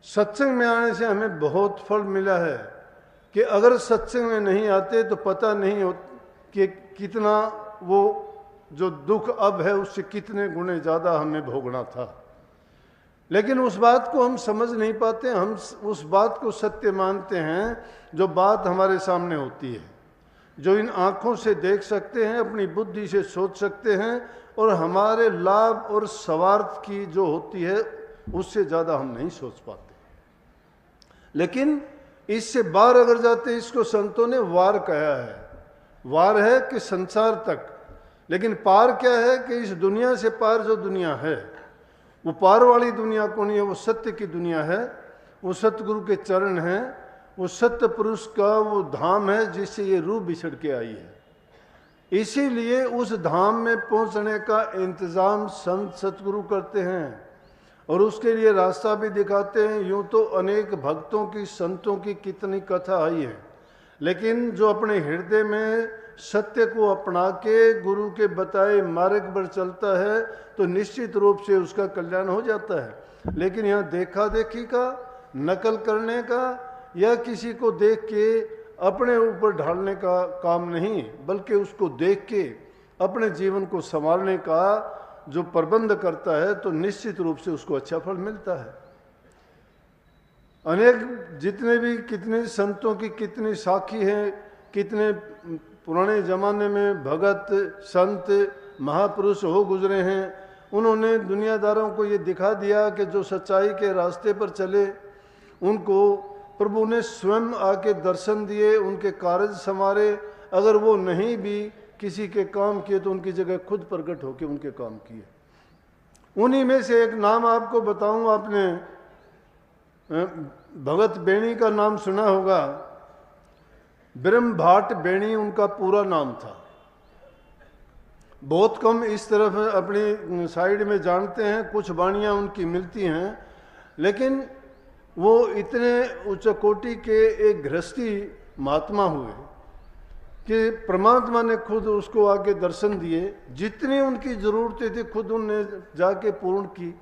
सत्संग में आने से हमें बहुत फल मिला है कि अगर सत्संग में नहीं आते तो पता नहीं हो कि कितना वो जो दुख अब है उससे कितने गुने ज़्यादा हमें भोगना था। लेकिन उस बात को हम समझ नहीं पाते, हम उस बात को सत्य मानते हैं जो बात हमारे सामने होती है, जो इन आँखों से देख सकते हैं, अपनी बुद्धि से सोच सकते हैं, और हमारे लाभ और स्वार्थ की जो होती है उससे ज़्यादा हम नहीं सोच पाते। लेकिन इससे बाहर अगर जाते, इसको संतों ने वार कहा है। वार है कि संसार तक, लेकिन पार क्या है कि इस दुनिया से पार जो दुनिया है वो पार वाली दुनिया को नहीं है, वो सत्य की दुनिया है, वो सतगुरु के चरण हैं, वो सत्य पुरुष का वो धाम है जिससे ये रूह बिछड़ के आई है। इसीलिए उस धाम में पहुंचने का इंतज़ाम संत सतगुरु करते हैं और उसके लिए रास्ता भी दिखाते हैं। यूँ तो अनेक भक्तों की, संतों की कितनी कथा आई है, लेकिन जो अपने हृदय में सत्य को अपना के गुरु के बताए मार्ग पर चलता है तो निश्चित रूप से उसका कल्याण हो जाता है। लेकिन यहाँ देखा देखी का, नकल करने का या किसी को देख के अपने ऊपर ढालने का काम नहीं, बल्कि उसको देख के अपने जीवन को संवारने का जो प्रबंध करता है तो निश्चित रूप से उसको अच्छा फल मिलता है। अनेक जितने भी कितने संतों की कितनी साखी हैं, कितने पुराने ज़माने में भगत संत महापुरुष हो गुजरे हैं, उन्होंने दुनियादारों को ये दिखा दिया कि जो सच्चाई के रास्ते पर चले उनको प्रभु ने स्वयं आके दर्शन दिए, उनके कार्य संवारे। अगर वो नहीं भी किसी के काम किए तो उनकी जगह खुद प्रकट होकर उनके काम किए। उन्हीं में से एक नाम आपको बताऊं, आपने भगत बेणी का नाम सुना होगा। ब्रह्म भाट बेणी उनका पूरा नाम था। बहुत कम इस तरफ अपनी साइड में जानते हैं, कुछ वाणियाँ उनकी मिलती हैं, लेकिन वो इतने उच्च कोटि के एक गृहस्थी महात्मा हुए कि परमात्मा ने खुद उसको आके दर्शन दिए। जितनी उनकी ज़रूरतें थी खुद उनने जाके पूर्ण की।